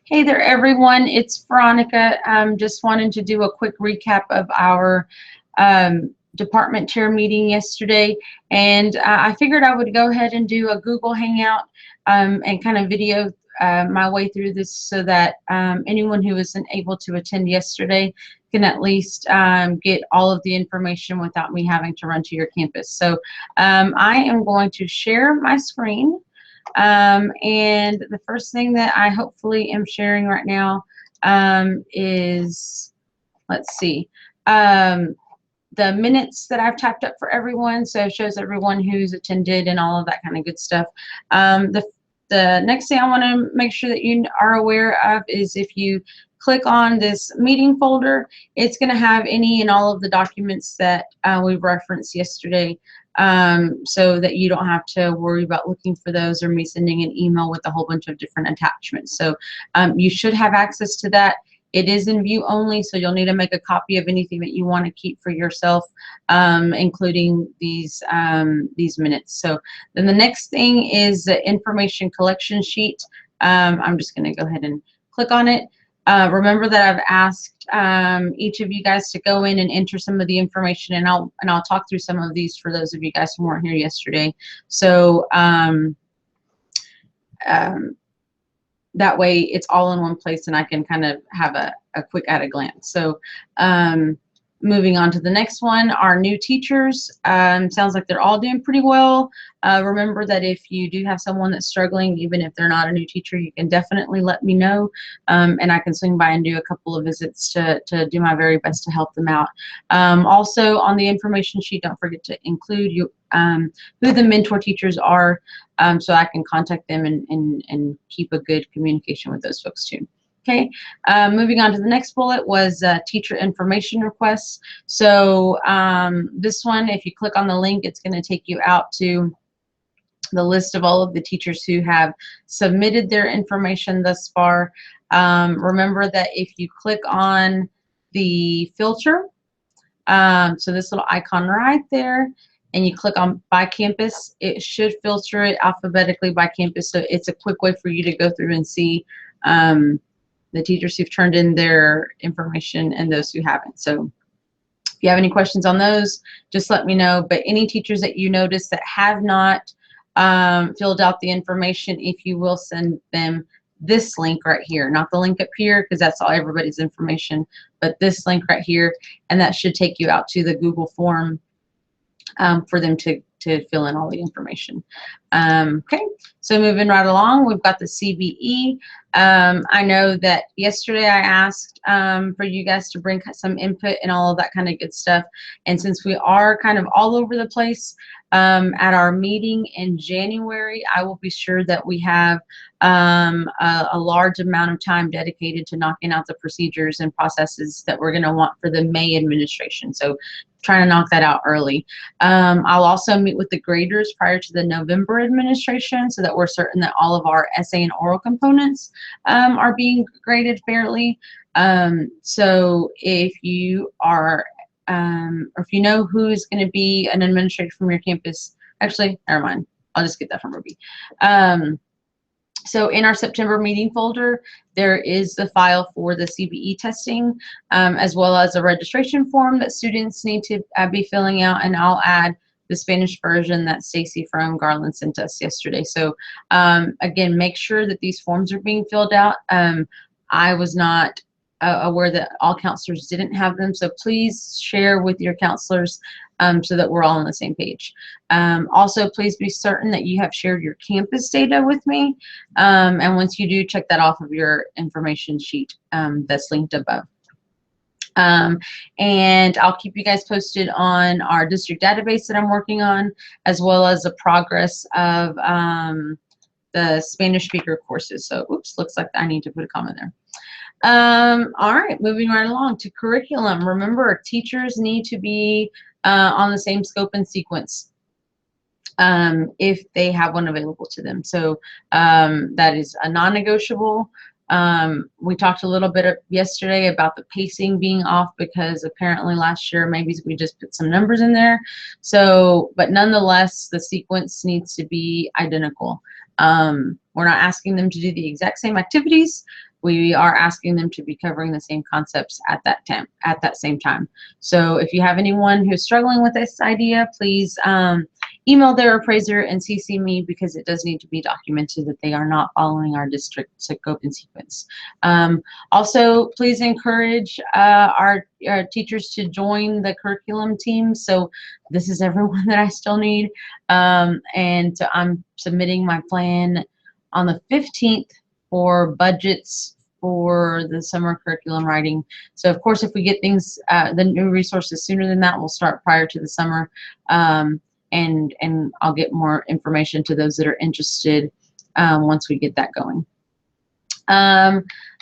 Hey there, everyone. It's Veronica. Just wanted to do a quick recap of our department chair meeting yesterday. And I figured I would go ahead and do a Google Hangout and kind of video my way through this so that anyone who wasn't able to attend yesterday can at least get all of the information without me having to run to your campus. So I am going to share my screen. And the first thing that I hopefully am sharing right now is, let's see, the minutes that I've typed up for everyone. So it shows everyone who's attended and all of that kind of good stuff. The next thing I want to make sure that you are aware of is if you click on this meeting folder, it's going to have any and all of the documents that we referenced yesterday, so that you don't have to worry about looking for those or me sending an email with a whole bunch of different attachments. So you should have access to that. It is in view only, so you'll need to make a copy of anything that you want to keep for yourself, including these minutes. So then the next thing is the information collection sheet. I'm just going to go ahead and click on it. Remember that I've asked each of you guys to go in and enter some of the information, and I'll talk through some of these for those of you guys who weren't here yesterday. So that way it's all in one place and I can kind of have a quick at a glance. So moving on to the next one, our new teachers. Sounds like they're all doing pretty well. Remember that if you do have someone that's struggling, even if they're not a new teacher, you can definitely let me know, and I can swing by and do a couple of visits to do my very best to help them out. Also on the information sheet, don't forget to include who the mentor teachers are, so I can contact them and keep a good communication with those folks too. Okay, moving on to the next bullet was teacher information requests. So this one, if you click on the link, it's going to take you out to the list of all of the teachers who have submitted their information thus far. Remember that if you click on the filter, so this little icon right there, and you click on by campus, it should filter it alphabetically by campus. So it's a quick way for you to go through and see the teachers who've turned in their information and those who haven't. So if you have any questions on those, just let me know. But any teachers that you notice that have not filled out the information, if you will send them this link right here, not the link up here because that's all everybody's information, but this link right here, and that should take you out to the Google form for them to fill in all the information. Okay, so moving right along, we've got the CBE. I know that yesterday I asked for you guys to bring some input and all of that kind of good stuff. And since we are kind of all over the place, at our meeting in January, I will be sure that we have a large amount of time dedicated to knocking out the procedures and processes that we're going to want for the May administration. So trying to knock that out early. I'll also meet with the graders prior to the November administration so that we're certain that all of our essay and oral components are being graded fairly. So if you are, or if you know who is going to be an administrator from your campus, actually, never mind, I'll just get that from Ruby. So in our September meeting folder, there is the file for the CBE testing, as well as a registration form that students need to be filling out, and I'll add the Spanish version that Stacy from Garland sent us yesterday. So again, make sure that these forms are being filled out. I was not aware that all counselors didn't have them, so please share with your counselors so that we're all on the same page. Also, please be certain that you have shared your campus data with me, and once you do, check that off of your information sheet that's linked above. And I'll keep you guys posted on our district database that I'm working on, as well as the progress of the Spanish speaker courses. So, oops, looks like I need to put a comment there. All right, moving right along to curriculum. Remember, teachers need to be on the same scope and sequence if they have one available to them. So that is a non-negotiable. We talked a little bit yesterday about the pacing being off because apparently last year maybe we just put some numbers in there. So, but nonetheless, the sequence needs to be identical. We're not asking them to do the exact same activities, we are asking them to be covering the same concepts at that same time. So if you have anyone who's struggling with this idea, please email their appraiser and CC me, because it does need to be documented that they are not following our district scope and sequence. Also, please encourage our teachers to join the curriculum team. So this is everyone that I still need. And so I'm submitting my plan on the 15th for budgets for the summer curriculum writing. So of course, if we get things, the new resources sooner than that, we'll start prior to the summer. And I'll get more information to those that are interested once we get that going.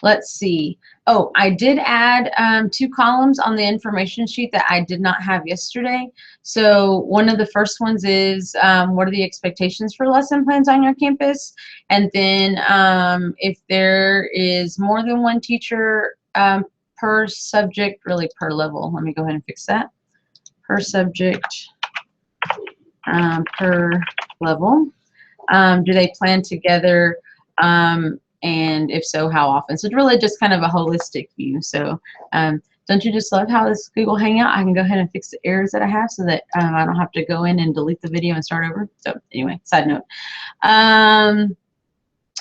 Let's see. Oh, I did add 2 columns on the information sheet that I did not have yesterday. So one of the first ones is what are the expectations for lesson plans on your campus? And then if there is more than one teacher per subject, really per level, let me go ahead and fix that. Per subject, per level. Do they plan together? And if so, how often? So it's really just kind of a holistic view. So don't you just love how this Google Hangout, I can go ahead and fix the errors that I have so that I don't have to go in and delete the video and start over. So anyway, side note.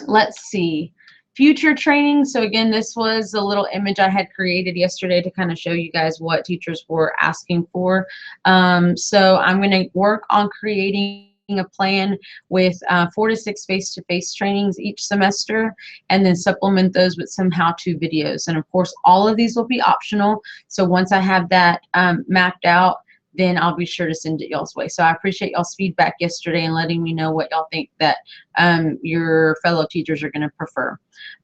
Let's see. Future training. So again, this was a little image I had created yesterday to kind of show you guys what teachers were asking for. So I'm going to work on creating a plan with 4 to 6 face-to-face trainings each semester, and then supplement those with some how-to videos. And of course, all of these will be optional. So once I have that mapped out, then I'll be sure to send it y'all's way. So I appreciate y'all's feedback yesterday and letting me know what y'all think that your fellow teachers are going to prefer.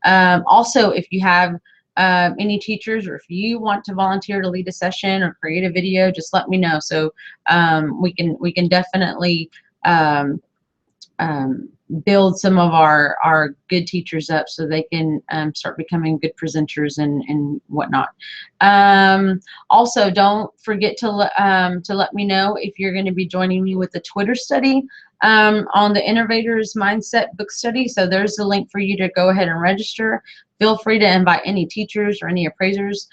Also, if you have any teachers, or if you want to volunteer to lead a session or create a video, just let me know. So we can definitely build some of our good teachers up so they can start becoming good presenters and whatnot. Also, don't forget to let me know if you're going to be joining me with the Twitter study on the Innovators Mindset book study. So there's the link for you to go ahead and register. Feel free to invite any teachers or any appraisers,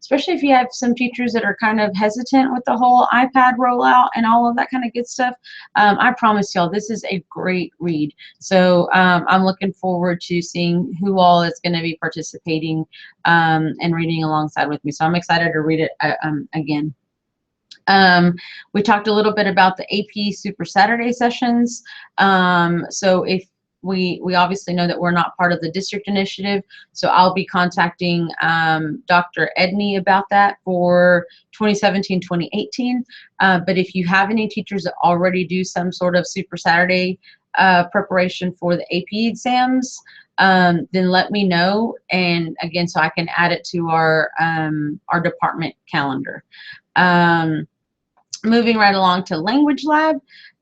especially if you have some teachers that are kind of hesitant with the whole iPad rollout and all of that kind of good stuff. I promise y'all, this is a great read. So I'm looking forward to seeing who all is going to be participating and reading alongside with me. So I'm excited to read it again. We talked a little bit about the AP Super Saturday sessions. So if we obviously know that we're not part of the district initiative, so I'll be contacting Dr. Edney about that for 2017-2018. But if you have any teachers that already do some sort of Super Saturday preparation for the AP exams, then let me know. And again, so I can add it to our department calendar. Moving right along to Language Lab.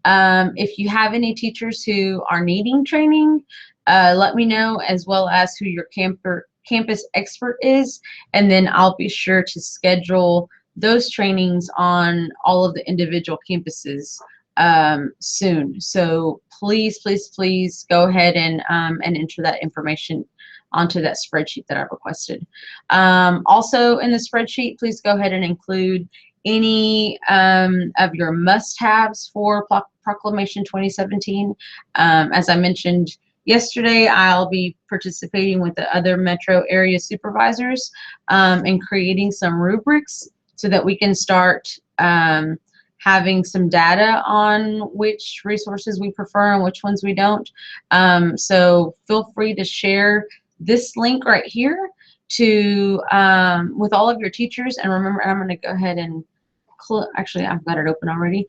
If you have any teachers who are needing training, let me know, as well as who your campus expert is, and then I'll be sure to schedule those trainings on all of the individual campuses soon. So please, please, please go ahead and enter that information onto that spreadsheet that I've requested. Also in the spreadsheet, please go ahead and include any of your must-haves for Proclamation 2017. As I mentioned yesterday, I'll be participating with the other metro area supervisors in creating some rubrics so that we can start having some data on which resources we prefer and which ones we don't. So feel free to share this link right here to with all of your teachers. And remember, I'm going to go ahead and actually, I've got it open already.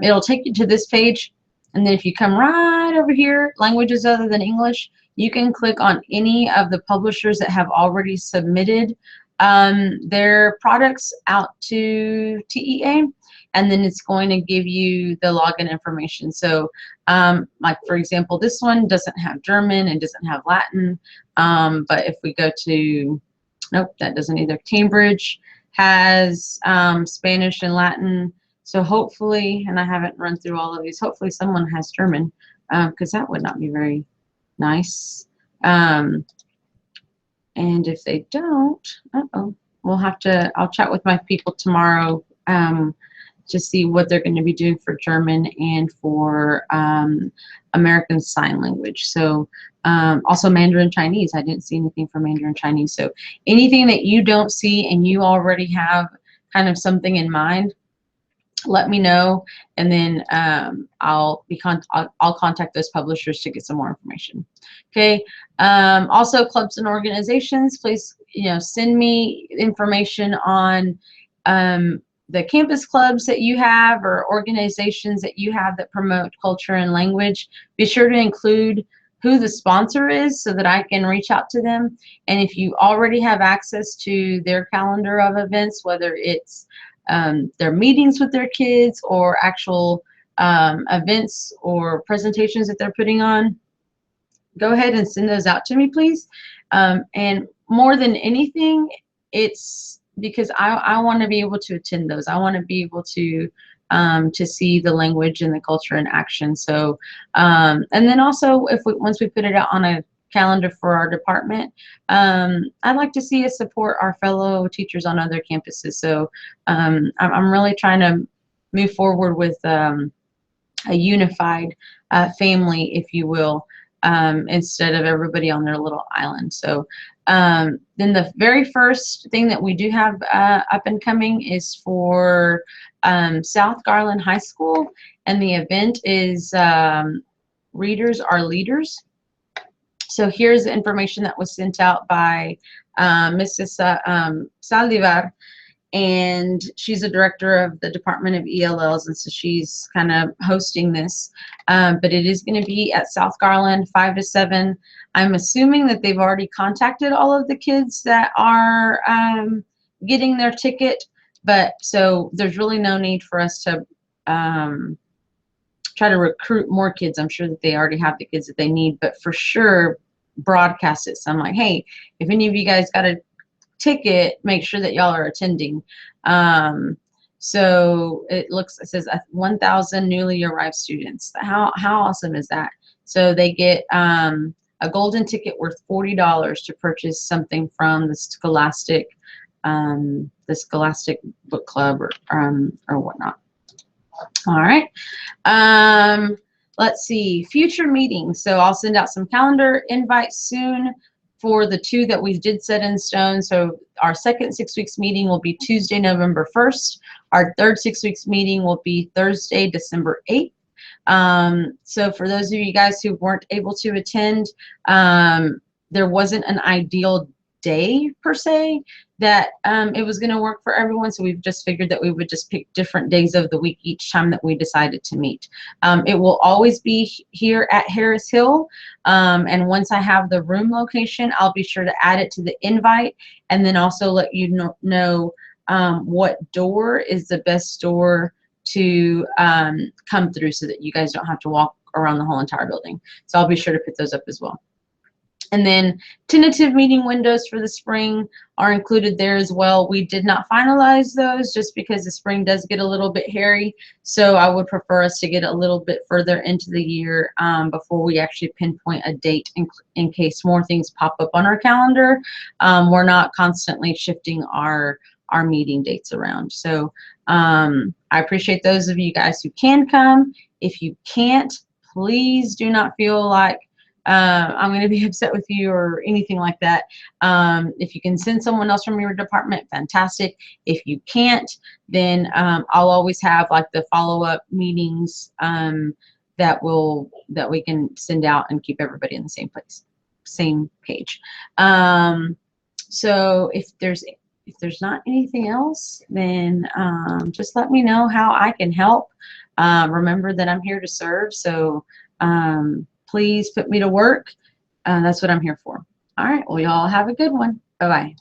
It'll take you to this page, and then if you come right over here, languages other than English, you can click on any of the publishers that have already submitted their products out to TEA, and then it's going to give you the login information. So like for example, this one doesn't have German and doesn't have Latin, but if we go to, nope, that doesn't either. Cambridge has Spanish and Latin. So hopefully, and I haven't run through all of these, hopefully someone has German, because that would not be very nice. And if they don't, we'll have to, I'll chat with my people tomorrow to see what they're going to be doing for German and for American Sign Language. So also Mandarin Chinese. I didn't see anything for Mandarin Chinese. So anything that you don't see and you already have kind of something in mind, let me know, and then I'll contact those publishers to get some more information. Okay. Also, clubs and organizations, please, send me information on the campus clubs that you have or organizations that you have that promote culture and language. Be sure to include who the sponsor is so that I can reach out to them. And if you already have access to their calendar of events, whether it's their meetings with their kids or actual events or presentations that they're putting on, go ahead and send those out to me, please. And more than anything, it's because I want to be able to attend those. I want to be able to see the language and the culture in action. So, and then also, once we put it out on a calendar for our department, I'd like to see us support our fellow teachers on other campuses. So I'm really trying to move forward with a unified family, if you will, instead of everybody on their little island. So then the very first thing that we do have up and coming is for South Garland High School, and the event is Readers Are Leaders. So here's the information that was sent out by Mrs. Saldivar, and she's a director of the Department of ELLs, and so she's kind of hosting this. But it is going to be at South Garland, 5 to 7. I'm assuming that they've already contacted all of the kids that are getting their ticket, but so there's really no need for us to try to recruit more kids. I'm sure that they already have the kids that they need, but for sure broadcast it. So I'm like, hey, if any of you guys got a ticket, make sure that y'all are attending. So it says 1,000 newly arrived students. How awesome is that? So they get a golden ticket worth $40 to purchase something from the Scholastic book club or whatnot. All right. Let's see, future meetings. So I'll send out some calendar invites soon for the 2 that we did set in stone. So our second 6 weeks meeting will be Tuesday, November 1st. Our third 6 weeks meeting will be Thursday, December 8th. So for those of you guys who weren't able to attend, there wasn't an ideal day per se that it was going to work for everyone, so we've just figured that we would just pick different days of the week each time that we decided to meet. It will always be here at Harris Hill, and once I have the room location, I'll be sure to add it to the invite, and then also let you know what door is the best door to come through, so that you guys don't have to walk around the whole entire building. So I'll be sure to put those up as well. And then tentative meeting windows for the spring are included there as well. We did not finalize those just because the spring does get a little bit hairy. So I would prefer us to get a little bit further into the year before we actually pinpoint a date in case more things pop up on our calendar. We're not constantly shifting our meeting dates around. So I appreciate those of you guys who can come. If you can't, please do not feel like I'm going to be upset with you or anything like that. If you can send someone else from your department, fantastic. If you can't, then I'll always have like the follow-up meetings that we can send out and keep everybody in the same place, same page. So if there's not anything else, then just let me know how I can help. Remember that I'm here to serve, so please put me to work. That's what I'm here for. All right, well, y'all have a good one. Bye-bye.